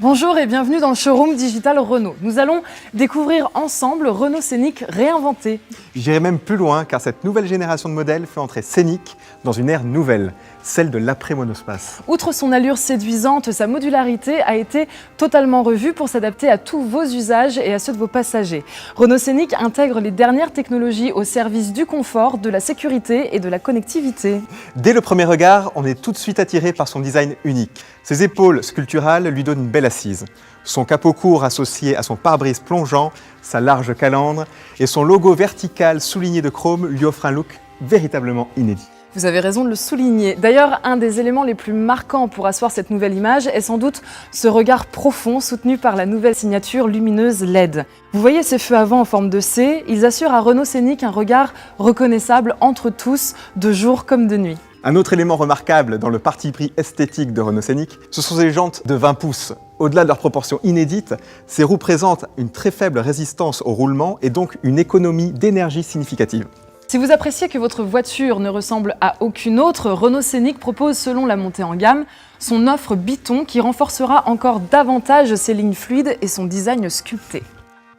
Bonjour et bienvenue dans le showroom digital Renault. Nous allons découvrir ensemble Renault Scénic réinventé. J'irai même plus loin car cette nouvelle génération de modèles fait entrer Scénic dans une ère nouvelle, celle de l'après-monospace. Outre son allure séduisante, sa modularité a été totalement revue pour s'adapter à tous vos usages et à ceux de vos passagers. Renault Scénic intègre les dernières technologies au service du confort, de la sécurité et de la connectivité. Dès le premier regard, on est tout de suite attiré par son design unique. Ses épaules sculpturales lui donnent une belle assise. Son capot court associé à son pare-brise plongeant, sa large calandre et son logo vertical souligné de chrome lui offrent un look véritablement inédit. Vous avez raison de le souligner. D'ailleurs, un des éléments les plus marquants pour asseoir cette nouvelle image est sans doute ce regard profond soutenu par la nouvelle signature lumineuse LED. Vous voyez ces feux avant en forme de C, ils assurent à Renault Scénic un regard reconnaissable entre tous, de jour comme de nuit. Un autre élément remarquable dans le parti pris esthétique de Renault Scénic, ce sont ses jantes de 20 pouces. Au-delà de leurs proportions inédites, ces roues présentent une très faible résistance au roulement et donc une économie d'énergie significative. Si vous appréciez que votre voiture ne ressemble à aucune autre, Renault Scénic propose, selon la montée en gamme, son offre Biton qui renforcera encore davantage ses lignes fluides et son design sculpté.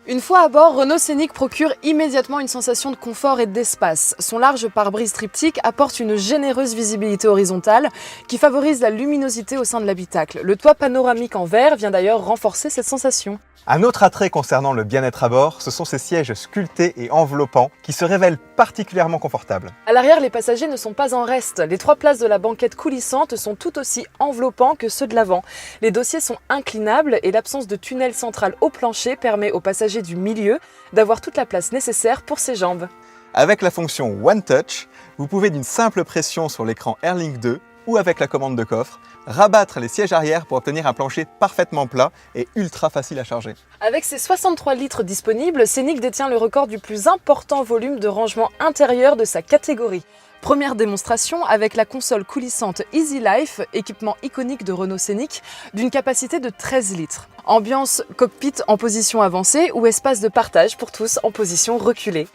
Une fois à bord, Renault Scénic procure immédiatement une sensation de confort et d'espace. Son large pare-brise triptyque apporte une généreuse visibilité horizontale qui favorise la luminosité au sein de l'habitacle. Le toit panoramique en verre vient d'ailleurs renforcer cette sensation. Un autre attrait concernant le bien-être à bord, ce sont ces sièges sculptés et enveloppants qui se révèlent particulièrement confortables. À l'arrière, les passagers ne sont pas en reste. Les 3 places de la banquette coulissante sont tout aussi enveloppants que ceux de l'avant. Les dossiers sont inclinables et l'absence de tunnel central au plancher permet aux passagers du milieu d'avoir toute la place nécessaire pour ses jambes. Avec la fonction One Touch, vous pouvez d'une simple pression sur l'écran AirLink 2 ou avec la commande de coffre, rabattre les sièges arrière pour obtenir un plancher parfaitement plat et ultra facile à charger. Avec ses 63 litres disponibles, Scénic détient le record du plus important volume de rangement intérieur de sa catégorie. Première démonstration avec la console coulissante Easy Life, équipement iconique de Renault Scénic, d'une capacité de 13 litres. Ambiance cockpit en position avancée ou espace de partage pour tous en position reculée.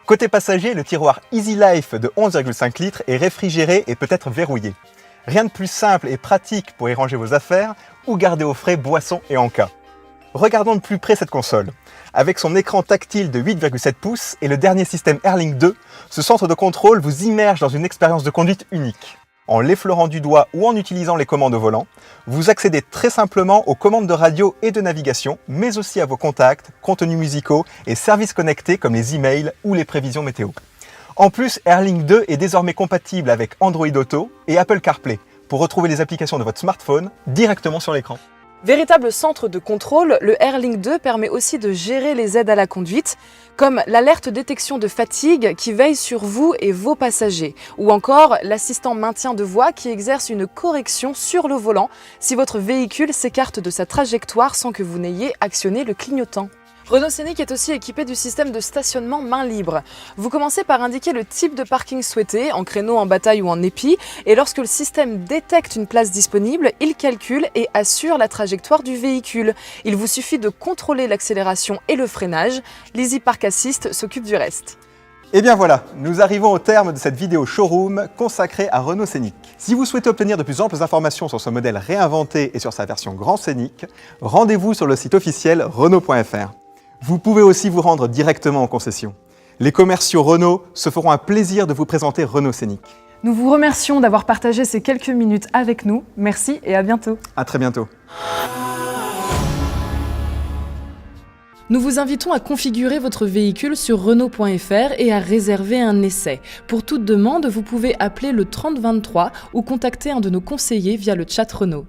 Côté passager, le tiroir Easy Life de 11,5 litres est réfrigéré et peut être verrouillé. Rien de plus simple et pratique pour y ranger vos affaires ou garder au frais boissons et encas. Regardons de plus près cette console. Avec son écran tactile de 8,7 pouces et le dernier système AirLink 2, ce centre de contrôle vous immerge dans une expérience de conduite unique. En l'effleurant du doigt ou en utilisant les commandes au volant, vous accédez très simplement aux commandes de radio et de navigation, mais aussi à vos contacts, contenus musicaux et services connectés comme les emails ou les prévisions météo. En plus, AirLink 2 est désormais compatible avec Android Auto et Apple CarPlay pour retrouver les applications de votre smartphone directement sur l'écran. Véritable centre de contrôle, le AirLink 2 permet aussi de gérer les aides à la conduite, comme l'alerte détection de fatigue qui veille sur vous et vos passagers, ou encore l'assistant maintien de voie qui exerce une correction sur le volant si votre véhicule s'écarte de sa trajectoire sans que vous n'ayez actionné le clignotant. Renault Scénic est aussi équipé du système de stationnement main libre. Vous commencez par indiquer le type de parking souhaité, en créneau, en bataille ou en épi, et lorsque le système détecte une place disponible, il calcule et assure la trajectoire du véhicule. Il vous suffit de contrôler l'accélération et le freinage. l'Easy Park Assist s'occupe du reste. Et bien voilà, nous arrivons au terme de cette vidéo showroom consacrée à Renault Scénic. Si vous souhaitez obtenir de plus amples informations sur ce modèle réinventé et sur sa version Grand Scénic, rendez-vous sur le site officiel Renault.fr. Vous pouvez aussi vous rendre directement en concession. Les commerciaux Renault se feront un plaisir de vous présenter Renault Scénic. Nous vous remercions d'avoir partagé ces quelques minutes avec nous. Merci et à bientôt. À très bientôt. Nous vous invitons à configurer votre véhicule sur Renault.fr et à réserver un essai. Pour toute demande, vous pouvez appeler le 30 23 ou contacter un de nos conseillers via le chat Renault.